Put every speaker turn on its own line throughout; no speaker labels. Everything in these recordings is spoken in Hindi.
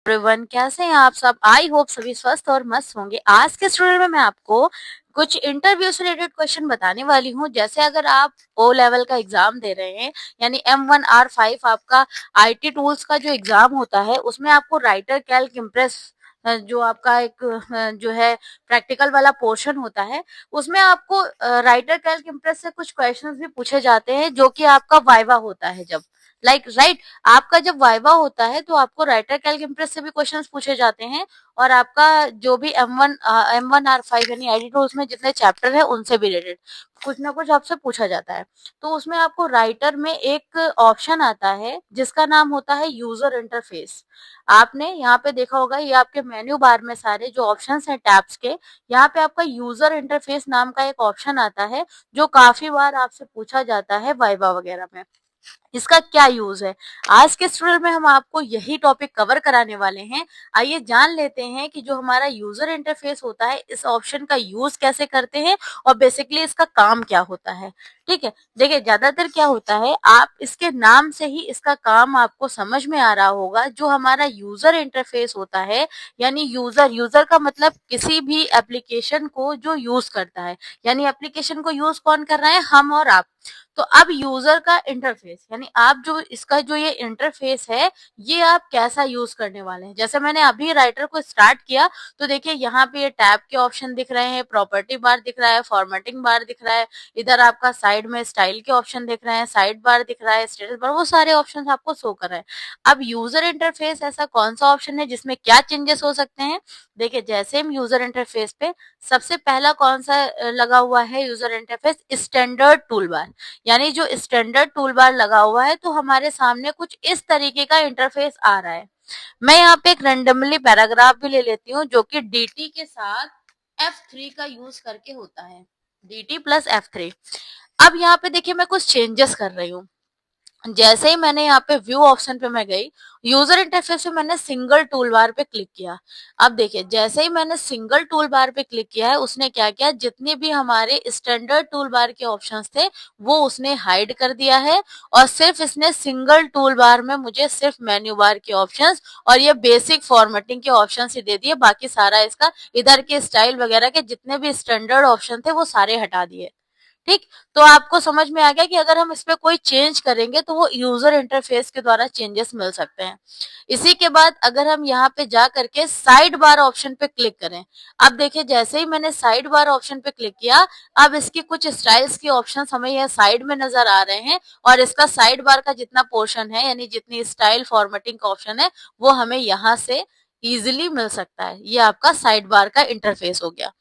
एवरीवन, कैसे हैं आप सब? आई होप सभी स्वस्थ और मस्त होंगे। आज के स्टूडियो में मैं आपको कुछ इंटरव्यू से रिलेटेड क्वेश्चन बताने वाली हूँ। जैसे अगर आप ओ लेवल का एग्जाम दे रहे हैं, यानी M1R5 आपका आईटी टूल्स का जो एग्जाम होता है, उसमें आपको राइटर, कैल्क, इम्प्रेस जो आपका एक जो है प्रैक्टिकल वाला पोर्शन होता है, उसमें आपको राइटर, कैल्क, इम्प्रेस से कुछ क्वेश्चंस भी पूछे जाते हैं, जो कि आपका वाइवा होता है जब राइट, आपका जब वाइवा होता है तो आपको राइटर, कैल्क, इम्प्रेस से भी क्वेश्चंस पूछे जाते हैं, और आपका जो भी M1R5 यानी एडिट उसमें जितने चैप्टर है उनसे भी रिलेटेड कुछ ना कुछ आपसे पूछा जाता है। तो उसमें आपको राइटर में एक ऑप्शन आता है जिसका नाम होता है यूजर इंटरफेस। आपने यहाँ पे देखा होगा, ये आपके मेन्यू बार में सारे जो ऑप्शंस हैं टैब्स के, यहाँ पे आपका यूजर इंटरफेस नाम का एक ऑप्शन आता है, जो काफी बार आपसे पूछा जाता है वाइवा वगैरह में। इसका क्या यूज है, आज के स्टूडियो में हम आपको यही टॉपिक कवर कराने वाले हैं। आइए जान लेते हैं कि जो हमारा यूजर इंटरफेस होता है, इस ऑप्शन का यूज कैसे करते हैं और बेसिकली इसका काम क्या होता है। ठीक है, देखिए ज्यादातर क्या होता है, आप इसके नाम से ही इसका काम आपको समझ में आ रहा होगा। जो हमारा यूजर इंटरफेस होता है, यानी यूजर यूजर का मतलब किसी भी एप्लीकेशन को जो यूज करता है, यानी एप्लीकेशन को यूज कौन कर रहा है, हम और आप। तो अब यूजर का इंटरफेस यानी आप जो इसका जो ये इंटरफेस है, ये आप कैसा यूज करने वाले हैं। जैसे मैंने अभी राइटर को स्टार्ट किया, तो देखिए यहाँ पे ये टैब के ऑप्शन दिख रहे हैं, प्रॉपर्टी बार दिख रहा है, फॉर्मेटिंग बार दिख रहा है, इधर आपका साइड में स्टाइल के ऑप्शन दिख रहे हैं, साइड बार दिख रहा है, स्टेटस बार, वो सारे ऑप्शन आपको शो कर रहे हैं। अब यूजर इंटरफेस ऐसा कौन सा ऑप्शन है जिसमें क्या चेंजेस हो सकते हैं। देखिए जैसे हम यूजर इंटरफेस पे सबसे पहला कौन सा लगा हुआ है user interface, standard tool bar. यानी जो स्टैंडर्ड टूल बार लगा हुआ है, तो हमारे सामने कुछ इस तरीके का इंटरफेस आ रहा है। मैं यहाँ पे एक रेंडमली पैराग्राफ भी ले लेती हूँ, जो कि dt के साथ F3 का यूज करके होता है, dt प्लस F3। अब यहाँ पे देखिए मैं कुछ चेंजेस कर रही हूँ। जैसे ही मैंने यहाँ पे व्यू ऑप्शन पे मैं गई, यूजर इंटरफेस पे मैंने सिंगल टूल बार पे क्लिक किया। अब देखिए जैसे ही मैंने सिंगल टूल बार पे क्लिक किया है, उसने क्या किया, जितने भी हमारे स्टैंडर्ड टूल बार के ऑप्शंस थे वो उसने हाइड कर दिया है, और सिर्फ इसने सिंगल टूल बार में मुझे सिर्फ मेन्यू बार के ऑप्शंस और ये बेसिक फॉर्मेटिंग के ऑप्शंस ही दे दिए। बाकी सारा इसका इधर के स्टाइल वगैरह के जितने भी स्टैंडर्ड ऑप्शन थे वो सारे हटा दिए। ठीक, तो आपको समझ में आ गया कि अगर हम इसमें कोई चेंज करेंगे तो वो यूजर इंटरफेस के द्वारा चेंजेस मिल सकते हैं। इसी के बाद अगर हम यहाँ पे जा करके साइड बार ऑप्शन पे क्लिक करें, अब देखिए जैसे ही मैंने साइड बार ऑप्शन पे क्लिक किया, अब इसकी कुछ स्टाइल्स के ऑप्शन हमें यह साइड में नजर आ रहे हैं, और इसका साइड बार का जितना पोर्शन है, यानी जितनी स्टाइल फॉर्मेटिंग का ऑप्शन है, वो हमें यहाँ से इजिली मिल सकता है। ये आपका साइड बार का इंटरफेस हो गया।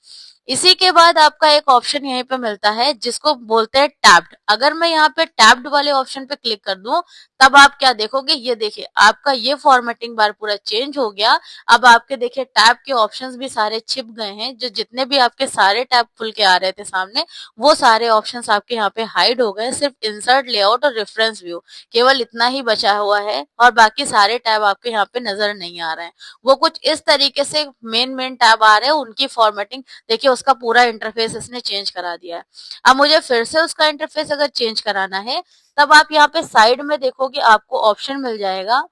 इसी के बाद आपका एक ऑप्शन यहीं पे मिलता है जिसको बोलते हैं टैब्ड। अगर मैं यहाँ पे टैब्ड वाले ऑप्शन पे क्लिक कर दूं, तब आप क्या देखोगे, ये देखिए आपका ये फॉर्मेटिंग बार पूरा चेंज हो गया। अब आपके देखिए टैब के ऑप्शंस भी सारे छिप गए हैं, जो जितने भी आपके सारे टैब खुल के आ रहे थे सामने, वो सारे ऑप्शंस आपके यहाँ पे हाइड हो गए। सिर्फ इंसर्ट, लेआउट और रेफरेंस व्यू केवल इतना ही बचा हुआ है, और बाकी सारे टैब आपके यहाँ पे नजर नहीं आ रहे हैं। वो कुछ इस तरीके से मेन मेन टैब आ रहे हैं, उनकी फॉर्मेटिंग देखिए, उसका पूरा इंटरफेस इसने चेंज करा दिया है। अब मुझे फिर से उसका इंटरफेस अगर चेंज कराना है, तब आप यहाँ पे साइड में देखोगे आपको ऑप्शन मिल जाएगा।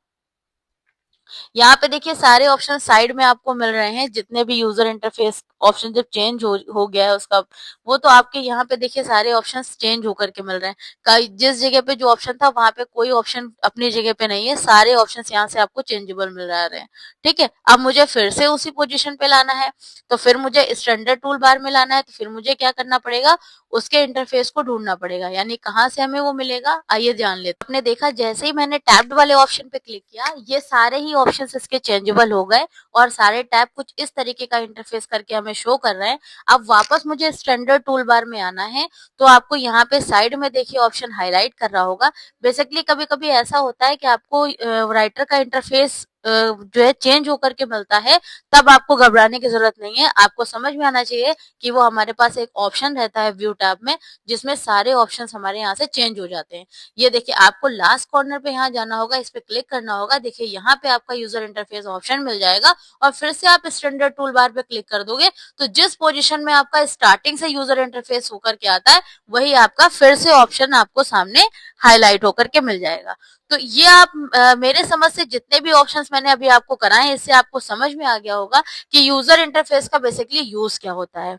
यहाँ पे देखिए सारे ऑप्शन साइड में आपको मिल रहे हैं, जितने भी यूजर इंटरफेस ऑप्शन जब चेंज हो गया है उसका, वो तो आपके यहाँ पे देखिए सारे ऑप्शंस चेंज होकर के मिल रहे हैं। जिस जगह पे जो ऑप्शन था वहां पे कोई ऑप्शन अपनी जगह पे नहीं है, सारे ऑप्शंस यहाँ से आपको चेंजेबल मिल रहे हैं। ठीक है, अब मुझे फिर से उसी पोजीशन पे लाना है, तो फिर मुझे स्टैंडर्ड टूल बार में लाना है, तो फिर मुझे क्या करना पड़ेगा, उसके इंटरफेस को ढूंढना पड़ेगा। यानी कहाँ से हमें वो मिलेगा, आइए जान लेते। आपने देखा जैसे ही मैंने टैब्ड वाले ऑप्शन पे क्लिक किया, ये सारे ही ऑप्शंस इसके चेंजेबल हो गए, और सारे टैब कुछ इस तरीके का इंटरफेस करके हमें शो कर रहे हैं। अब वापस मुझे स्टैंडर्ड टूल बार में आना है, तो आपको यहाँ पे साइड में देखिए ऑप्शन हाईलाइट कर रहा होगा। बेसिकली कभी कभी ऐसा होता है कि आपको राइटर का इंटरफेस जो है चेंज होकर के मिलता है, तब आपको घबराने की जरूरत नहीं है। आपको समझ में आना चाहिए कि वो हमारे पास एक ऑप्शन रहता है व्यू टैब में, जिसमें सारे ऑप्शंस हमारे यहाँ से चेंज हो जाते हैं। ये देखिए आपको लास्ट कॉर्नर पे यहाँ जाना होगा, इस पे क्लिक करना होगा। देखिए यहाँ पे आपका यूजर इंटरफेस ऑप्शन मिल जाएगा, और फिर से आप स्टैंडर्ड टूल बार पे क्लिक कर दोगे, तो जिस पोजीशन में आपका स्टार्टिंग से यूजर इंटरफेस होकर के आता है, वही आपका फिर से ऑप्शन आपको सामने हाईलाइट होकर के मिल जाएगा। तो ये आप मेरे समझ से जितने भी ऑप्शंस मैंने अभी आपको कराए हैं, इससे आपको समझ में आ गया होगा कि यूजर इंटरफेस का बेसिकली यूज क्या होता है।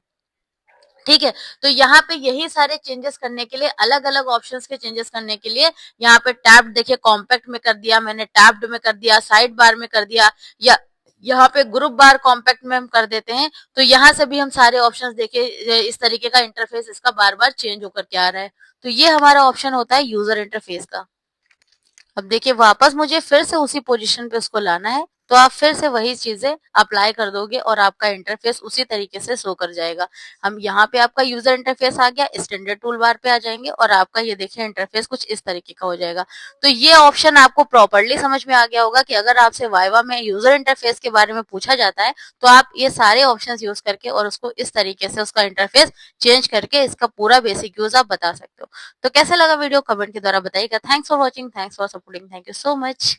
ठीक है, तो यहाँ पे यही सारे चेंजेस करने के लिए, अलग अलग ऑप्शंस के चेंजेस करने के लिए, यहाँ पे टैब्ड देखिए कॉम्पैक्ट में कर दिया मैंने, टैब्ड में कर दिया, साइड बार में कर दिया, या यहाँ पे ग्रुप बार कॉम्पैक्ट में हम कर देते हैं। तो यहाँ से भी हम सारे ऑप्शंस देखिए इस तरीके का इंटरफेस इसका बार बार चेंज होकर के आ रहा है। तो ये हमारा ऑप्शन होता है यूजर इंटरफेस का। अब देखिए वापस मुझे फिर से उसी पोजीशन पे उसको लाना है, तो आप फिर से वही चीजें अप्लाई कर दोगे और आपका इंटरफेस उसी तरीके से शो कर जाएगा। हम यहाँ पे आपका यूजर इंटरफेस आ गया, स्टैंडर्ड टूल बार पे आ जाएंगे और आपका ये देखिए इंटरफेस कुछ इस तरीके का हो जाएगा। तो ये ऑप्शन आपको प्रॉपरली समझ में आ गया होगा कि अगर आपसे वाइवा में यूजर इंटरफेस के बारे में पूछा जाता है, तो आप ये सारे ऑप्शन यूज करके और उसको इस तरीके से उसका इंटरफेस चेंज करके इसका पूरा बेसिक यूज आप बता सकते हो। तो कैसा लगा वीडियो कमेंट के द्वारा बताइएगा। Thanks for watching, thanks for supporting, thank you so much.